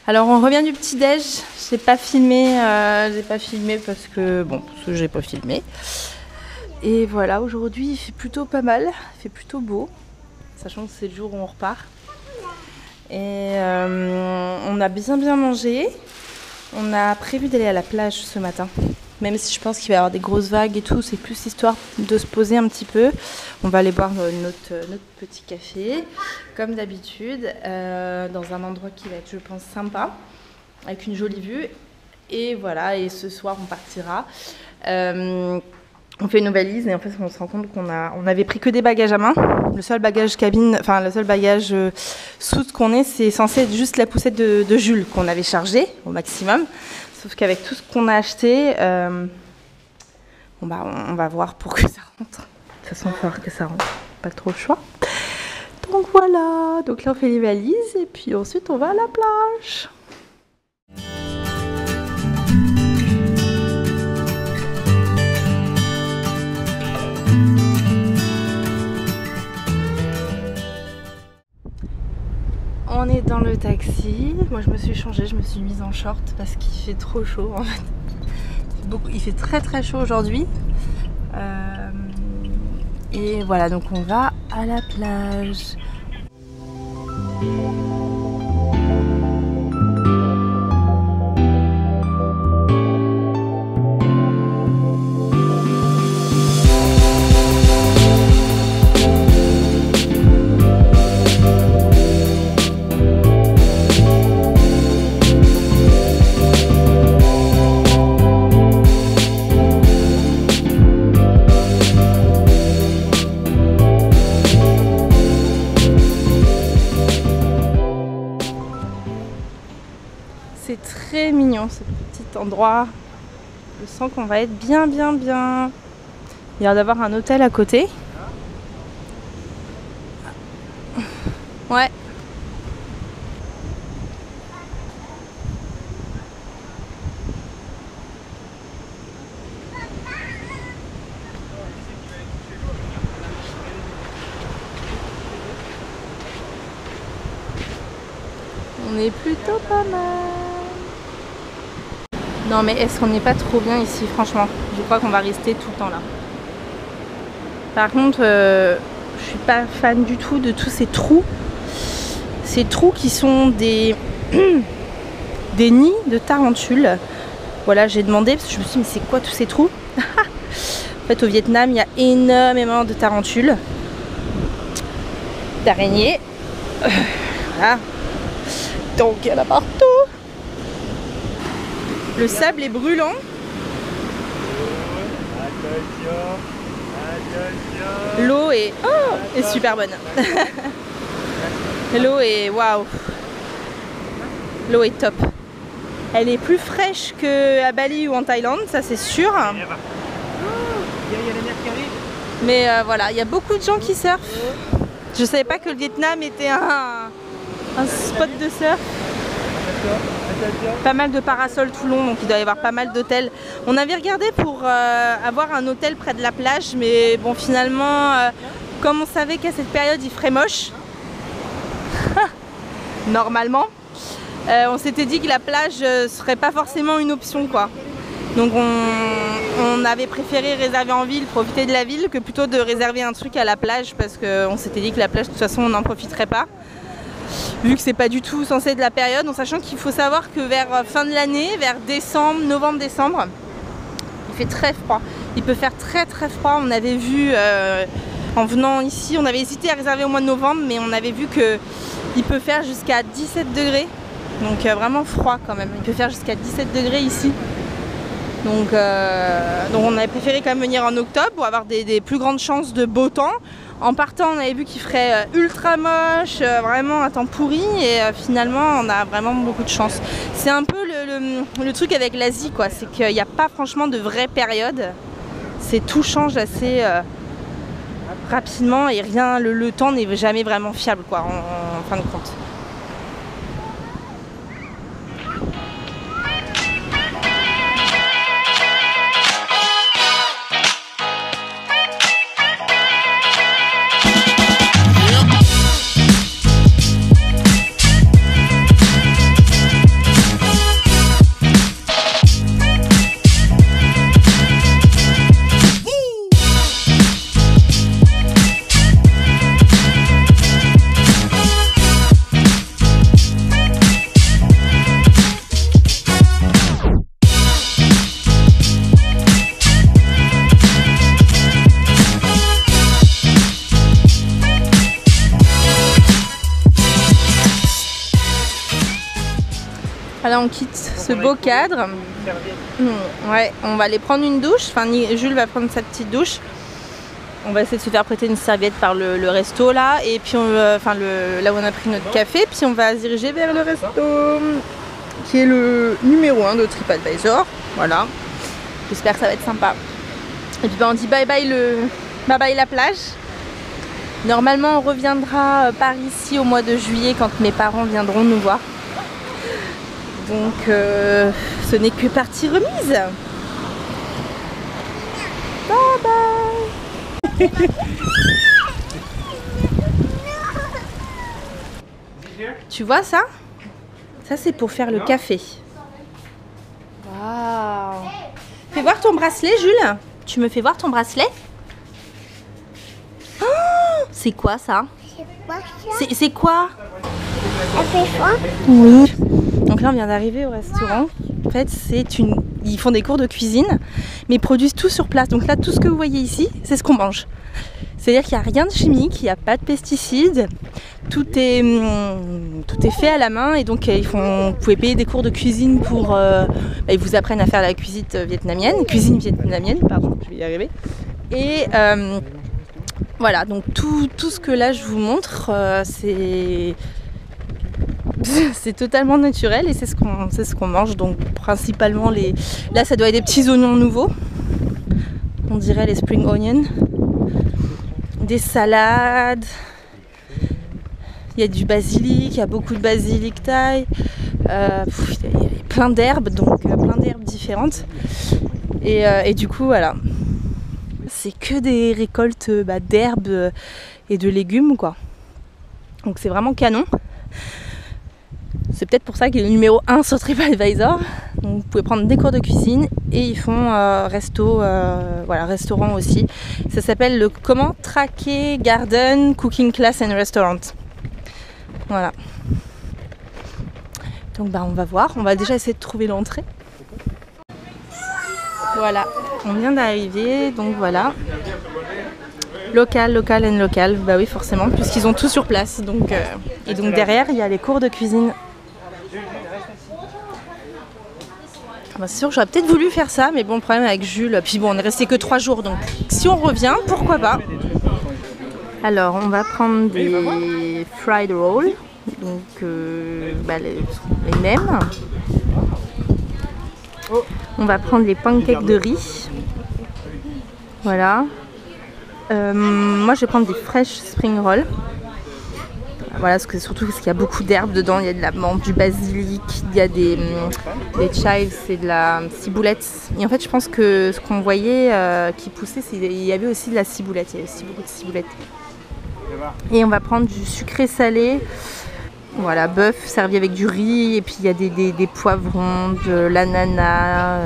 Alors on revient du petit déj. J'ai pas filmé parce que j'ai pas filmé. Et voilà, aujourd'hui il fait plutôt pas mal, il fait plutôt beau, sachant que c'est le jour où on repart. Et on a bien mangé. On a prévu d'aller à la plage ce matin. Même si je pense qu'il va y avoir des grosses vagues et tout, c'est plus histoire de se poser un petit peu. On va aller boire notre petit café, comme d'habitude, dans un endroit qui va être, je pense, sympa, avec une jolie vue. Et voilà, et ce soir, on partira. On fait une valise et en fait, on se rend compte qu'on avait pris que des bagages à main. Le seul bagage cabine, enfin, le seul bagage soute qu'on ait, c'est censé être juste la poussette de Jules qu'on avait chargée au maximum. Sauf qu'avec tout ce qu'on a acheté, on va voir pour que ça rentre. De toute façon, il va falloir que ça rentre. Pas trop le choix. Donc voilà. Donc là, on fait les valises et puis ensuite, on va à la plage. On est dans le taxi. Moi, je me suis changée, je me suis mise en short parce qu'il fait trop chaud en fait. Il fait très chaud aujourd'hui. Et voilà, donc on va à la plage. C'est très mignon ce petit endroit. Je sens qu'on va être bien. Il y a l'air d'avoir un hôtel à côté. Ouais. On est plutôt pas mal. Non mais est-ce qu'on n'est pas trop bien ici, franchement? Je crois qu'on va rester tout le temps là. Par contre, je suis pas fan du tout de tous ces trous. Ces trous qui sont des nids de tarentules. Voilà, j'ai demandé parce que je me suis dit mais c'est quoi tous ces trous? En fait au Vietnam il y a énormément de tarentules, d'araignées. Voilà. Donc il y en a partout. Le sable est brûlant. L'eau est super bonne. L'eau est waouh. L'eau est top. Elle est plus fraîche qu'à Bali ou en Thaïlande, ça c'est sûr. Mais voilà, il y a beaucoup de gens qui surfent. Je savais pas que le Vietnam était un spot de surf. Pas mal de parasols tout long, donc il doit y avoir pas mal d'hôtels. On avait regardé pour avoir un hôtel près de la plage, mais bon finalement, comme on savait qu'à cette période il ferait moche, normalement, on s'était dit que la plage serait pas forcément une option quoi. Donc on avait préféré réserver en ville, profiter de la ville, que plutôt de réserver un truc à la plage, parce qu'on s'était dit que la plage de toute façon on n'en profiterait pas. Vu que c'est pas du tout censé être la période, en sachant qu'il faut savoir que vers fin de l'année, vers novembre-décembre, il fait très froid. Il peut faire très froid. On avait vu, en venant ici, on avait hésité à réserver au mois de novembre, mais on avait vu qu'il peut faire jusqu'à 17 degrés. Donc vraiment froid quand même. Il peut faire jusqu'à 17 degrés ici. Donc on avait préféré quand même venir en octobre pour avoir des plus grandes chances de beau temps. En partant, on avait vu qu'il ferait ultra moche, vraiment un temps pourri, et finalement, on a vraiment beaucoup de chance. C'est un peu le truc avec l'Asie, quoi. C'est qu'il n'y a pas franchement de vraie période. Tout change assez rapidement et rien, le temps n'est jamais vraiment fiable, quoi, en fin de compte. Voilà, on quitte ce beau cadre. Ouais, on va aller prendre une douche. Enfin, Jules va prendre sa petite douche. On va essayer de se faire prêter une serviette par le resto là. Et puis, là où on a pris notre café. Puis on va se diriger vers le resto qui est le numéro 1 de TripAdvisor. Voilà. J'espère que ça va être sympa. Et puis on dit bye bye la plage. Normalement on reviendra par ici au mois de juillet quand mes parents viendront nous voir. Donc ce n'est que partie remise. Bye bye. Tu vois ça? Ça c'est pour faire le café. Waouh! Fais voir ton bracelet, Jules. Tu me fais voir ton bracelet? Oh, c'est quoi ça? C'est quoi? Oui. Donc là on vient d'arriver au restaurant. En fait ils font des cours de cuisine, mais ils produisent tout sur place. Donc là tout ce que vous voyez ici, c'est ce qu'on mange. C'est-à-dire qu'il n'y a rien de chimique, il n'y a pas de pesticides. Tout est fait à la main et donc vous pouvez payer des cours de cuisine pour... ils vous apprennent à faire la cuisine vietnamienne, pardon, je vais y arriver. Et voilà, donc tout ce que là je vous montre, c'est totalement naturel et c'est ce qu'on mange. Donc principalement là ça doit être des petits oignons nouveaux, on dirait les spring onions, des salades. Il y a du basilic, il y a beaucoup de basilic thaï, il y a plein d'herbes, donc plein d'herbes différentes. Et du coup, voilà, c'est que des récoltes d'herbes et de légumes, quoi. Donc c'est vraiment canon. C'est peut-être pour ça qu'il est le numéro 1 sur TripAdvisor. Donc vous pouvez prendre des cours de cuisine et ils font restaurant aussi. Ça s'appelle le Traqué Garden Cooking Class and Restaurant. Voilà. Donc on va voir, on va déjà essayer de trouver l'entrée. Voilà, on vient d'arriver, donc voilà. Local and local, bah oui forcément, puisqu'ils ont tout sur place. Donc, et donc derrière il y a les cours de cuisine. Bah, c'est sûr que j'aurais peut-être voulu faire ça, mais bon, le problème avec Jules, puis bon on est resté que 3 jours, donc si on revient, pourquoi pas. Alors on va prendre des fried rolls, donc les mêmes. On va prendre les pancakes de riz. Voilà. Moi je vais prendre des fresh spring rolls. Voilà, surtout parce qu'il y a beaucoup d'herbes dedans. Il y a de la menthe, du basilic, il y a des chives, c'est de la ciboulette. Et en fait je pense que ce qu'on voyait qui poussait, il y avait aussi de la ciboulette. Il y avait aussi beaucoup de ciboulette. Et on va prendre du sucré salé, voilà, bœuf servi avec du riz, et puis il y a des poivrons, de l'ananas,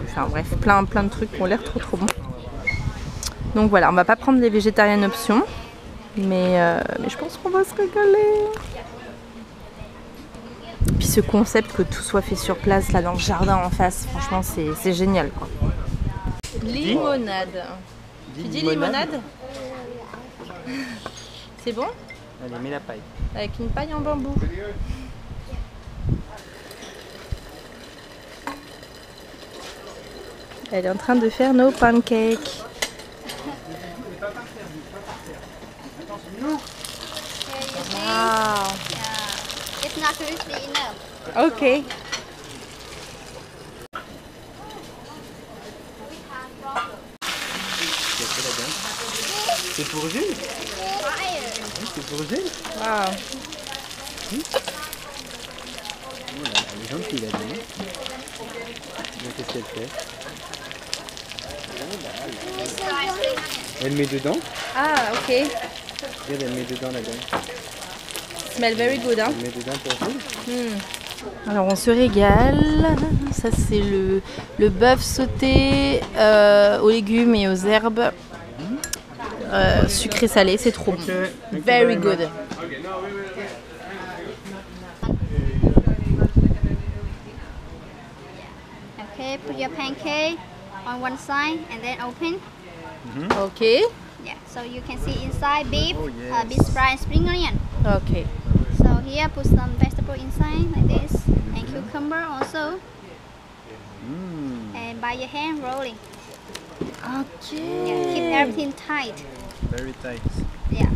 enfin bref, plein de trucs qui ont l'air trop bons. Donc voilà, on va pas prendre les végétariennes options, mais je pense qu'on va se régaler. Puis ce concept que tout soit fait sur place, là dans le jardin en face, franchement c'est génial quoi. Limonade. Tu dis limonade? C'est bon? Allez, mets la paille. Avec une paille en bambou. Elle est en train de faire nos pancakes. Wow. It's not crispy enough. Ok. C'est pour Jules? C'est pour Jules? Wow. Voilà, elle est gentille la dame. Qu'est-ce qu'elle fait? Elle met dedans. Ah, ok. Regarde, elle met dedans la dame. Smell very good, hein? Elle met dedans pour Jules. Alors on se régale. Ça c'est le bœuf sauté aux légumes et aux herbes. Sucré salé, c'est trop bon. Very good. Okay, put your pancake on one side and then open. Ok. Yeah, so you can see inside beef, beef fry and spring onion. Ok. So here, put some vegetable inside like this, and cucumber also. And by your hand, rolling. Ok. Yeah, keep everything tight. Very tight. Yeah.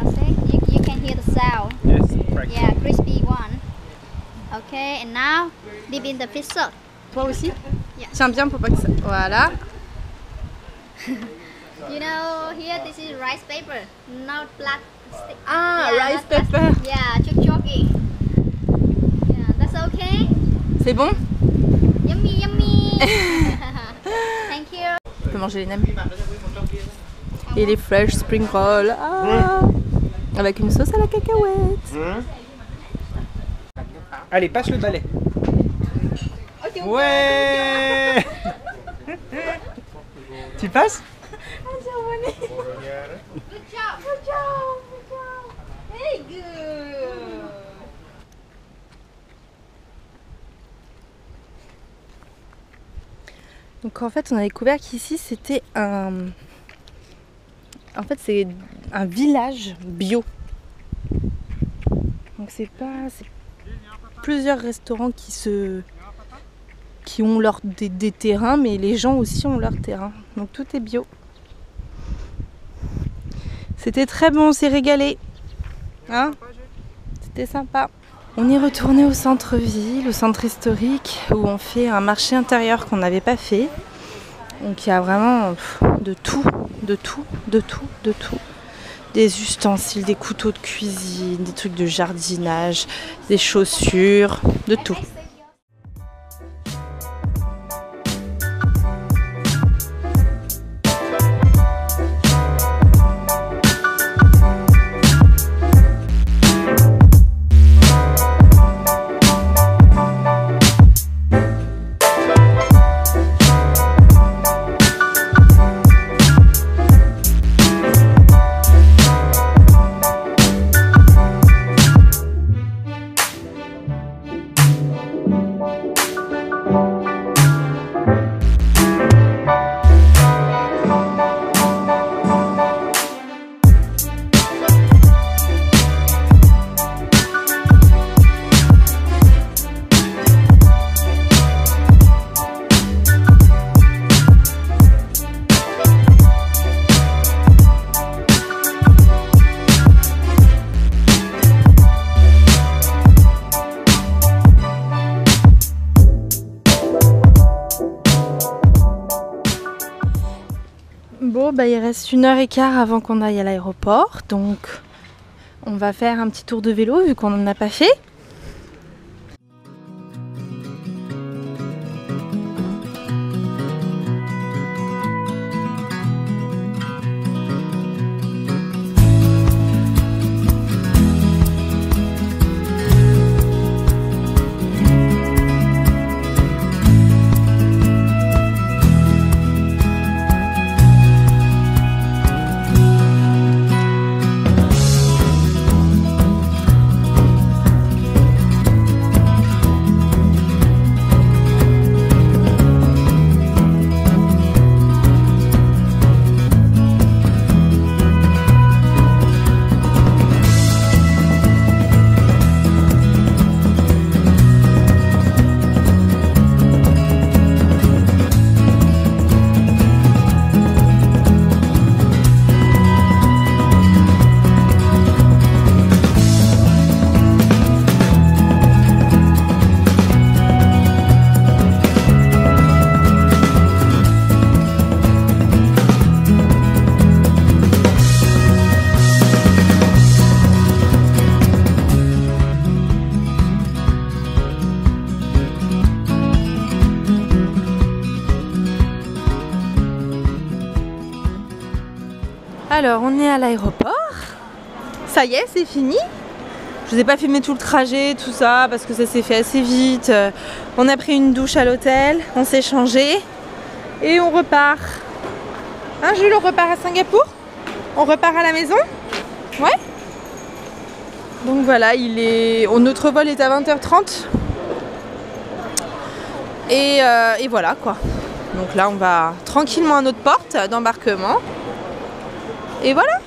Okay, you can hear the sound. Yes, crack. Yeah, crispy one. Okay, and now dip in the fish sauce. Toi aussi? Yeah. Tiens bien pour pas que ça... Voilà. You know, here this is rice paper, not plastic. Ah, Yeah, rice not plastic. paper. Yeah, chuck-chucky. Yeah, that's okay. C'est bon? Yummy, yummy. Thank you. On peut manger les nems. Et les fresh spring rolls. Ah, avec une sauce à la cacahuète. Allez, passe le balai. Ouais. Tu passes? Donc en fait on a découvert qu'ici c'était c'est un village bio. Donc c'est plusieurs restaurants qui ont des terrains, mais les gens aussi ont leur terrain. Donc tout est bio. C'était très bon, on s'est régalé. Hein? C'était sympa. On est retourné au centre-ville, au centre historique, où on fait un marché intérieur qu'on n'avait pas fait. Donc il y a vraiment de tout. Des ustensiles, des couteaux de cuisine, des trucs de jardinage, des chaussures, de tout. Bon, bah, il reste 1h15 avant qu'on aille à l'aéroport, donc on va faire un petit tour de vélo vu qu'on n'en a pas fait. Alors on est à l'aéroport, ça y est c'est fini. Je vous ai pas filmé tout le trajet, tout ça, parce que ça s'est fait assez vite. On a pris une douche à l'hôtel, on s'est changé et on repart. Hein Jules, on repart à Singapour? On repart à la maison? Ouais. Donc voilà, notre vol est à 20h30. Et voilà quoi. Donc là on va tranquillement à notre porte d'embarquement. Et voilà.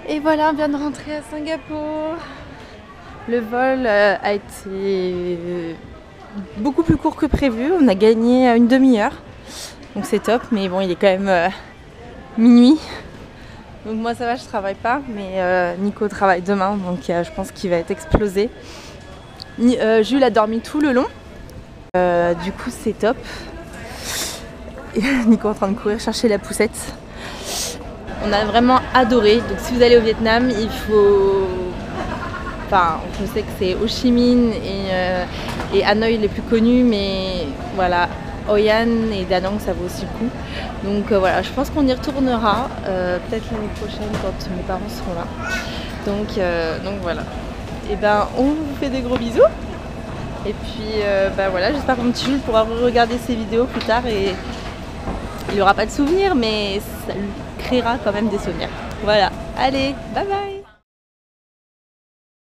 Et voilà, on vient de rentrer à Singapour. Le vol a été beaucoup plus court que prévu. On a gagné une demi-heure. Donc c'est top, mais bon, il est quand même minuit. Donc moi ça va, je travaille pas, mais Nico travaille demain, donc je pense qu'il va être explosé. Jules a dormi tout le long. Du coup c'est top. Et Nico est en train de courir chercher la poussette. On a vraiment adoré. Donc si vous allez au Vietnam, il faut... Enfin, je sais que c'est Ho Chi Minh et Hanoï les plus connus, mais voilà, Hoi An et Da Nang ça vaut aussi le coup. Donc voilà, je pense qu'on y retournera peut-être l'année prochaine quand mes parents seront là. Donc voilà. Et ben on vous fait des gros bisous. Et puis voilà, j'espère que mon petit Jules pourra regarder ces vidéos plus tard et il n'y aura pas de souvenirs, mais ça lui créera quand même des souvenirs. Voilà, allez, bye bye.